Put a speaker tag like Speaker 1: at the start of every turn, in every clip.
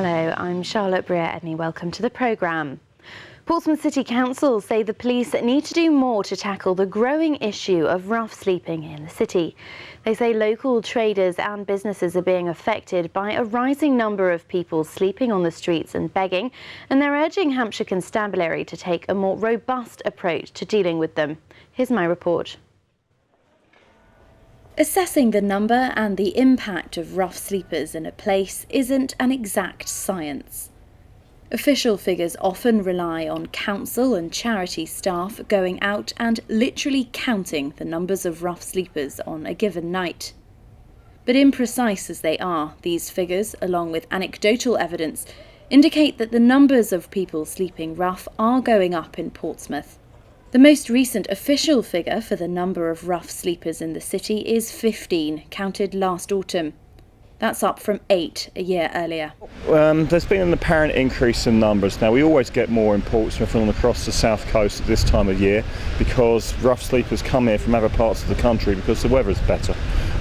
Speaker 1: Hello, I'm Charlotte Briere-Edney. Welcome to the programme. Portsmouth City Council say the police need to do more to tackle the growing issue of rough sleeping in the city. They say local traders and businesses are being affected by a rising number of people sleeping on the streets and begging, and they're urging Hampshire Constabulary to take a more robust approach to dealing with them. Here's my report. Assessing the number and the impact of rough sleepers in a place isn't an exact science. Official figures often rely on council and charity staff going out and literally counting the numbers of rough sleepers on a given night. But imprecise as they are, these figures, along with anecdotal evidence, indicate that the numbers of people sleeping rough are going up in Portsmouth. The most recent official figure for the number of rough sleepers in the city is 15, counted last autumn. That's up from 8 a year earlier.
Speaker 2: There's been an apparent increase in numbers. Now, we always get more in Portsmouth and across the south coast at this time of year because rough sleepers come here from other parts of the country because the weather's better.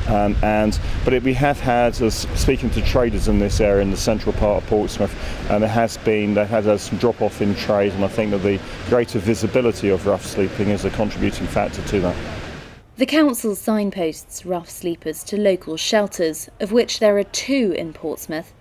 Speaker 2: We have had, as speaking to traders in this area in the central part of Portsmouth, they've had some drop off in trade, and I think that the greater visibility of rough sleeping is a contributing factor to that.
Speaker 1: The council signposts rough sleepers to local shelters, of which there are 2 in Portsmouth.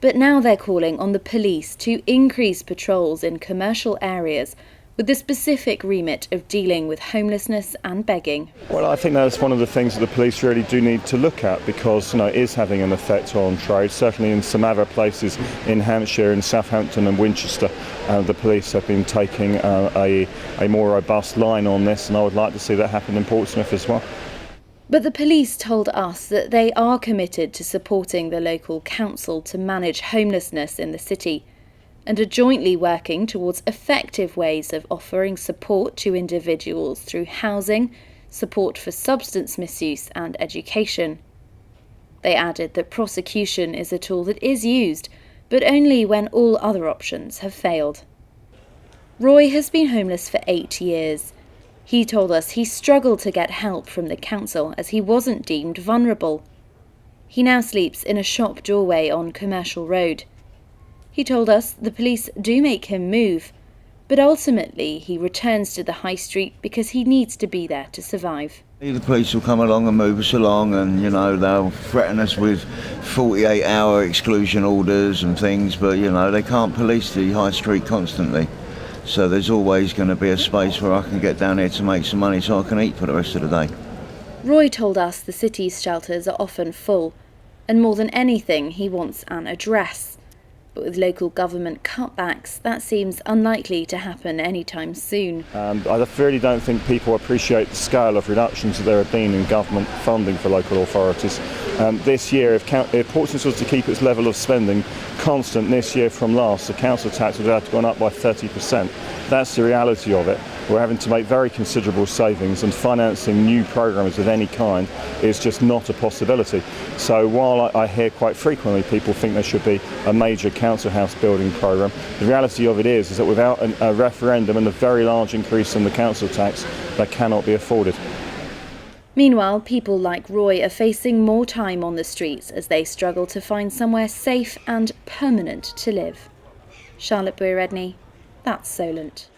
Speaker 1: But now they're calling on the police to increase patrols in commercial areas with the specific remit of dealing with homelessness and begging.
Speaker 2: Well, I think that's one of the things that the police really do need to look at because, it is having an effect on trade. Certainly in some other places in Hampshire, in Southampton and Winchester, the police have been taking a more robust line on this, and I would like to see that happen in Portsmouth as well.
Speaker 1: But the police told us that they are committed to supporting the local council to manage homelessness in the city, and are jointly working towards effective ways of offering support to individuals through housing, support for substance misuse and education. They added that prosecution is a tool that is used, but only when all other options have failed. Roy has been homeless for 8 years. He told us he struggled to get help from the council as he wasn't deemed vulnerable. He now sleeps in a shop doorway on Commercial Road. He told us the police do make him move, but ultimately he returns to the high street because he needs to be there to survive.
Speaker 3: The police will come along and move us along, and they'll threaten us with 48-hour exclusion orders and things, but they can't police the high street constantly. So there's always going to be a space where I can get down here to make some money so I can eat for the rest of the day.
Speaker 1: Roy told us the city's shelters are often full, and more than anything he wants an address. But with local government cutbacks, that seems unlikely to happen anytime soon.
Speaker 2: I really don't think people appreciate the scale of reductions that there have been in government funding for local authorities. This year, if Portsmouth was to keep its level of spending constant this year from last, the council tax would have gone up by 30%. That's the reality of it. We're having to make very considerable savings, and financing new programmes of any kind is just not a possibility. So while I hear quite frequently people think there should be a major council house building programme, the reality of it is that without a referendum and a very large increase in the council tax, that cannot be afforded.
Speaker 1: Meanwhile, people like Roy are facing more time on the streets as they struggle to find somewhere safe and permanent to live. Charlotte Briere-Edney, that's Solent.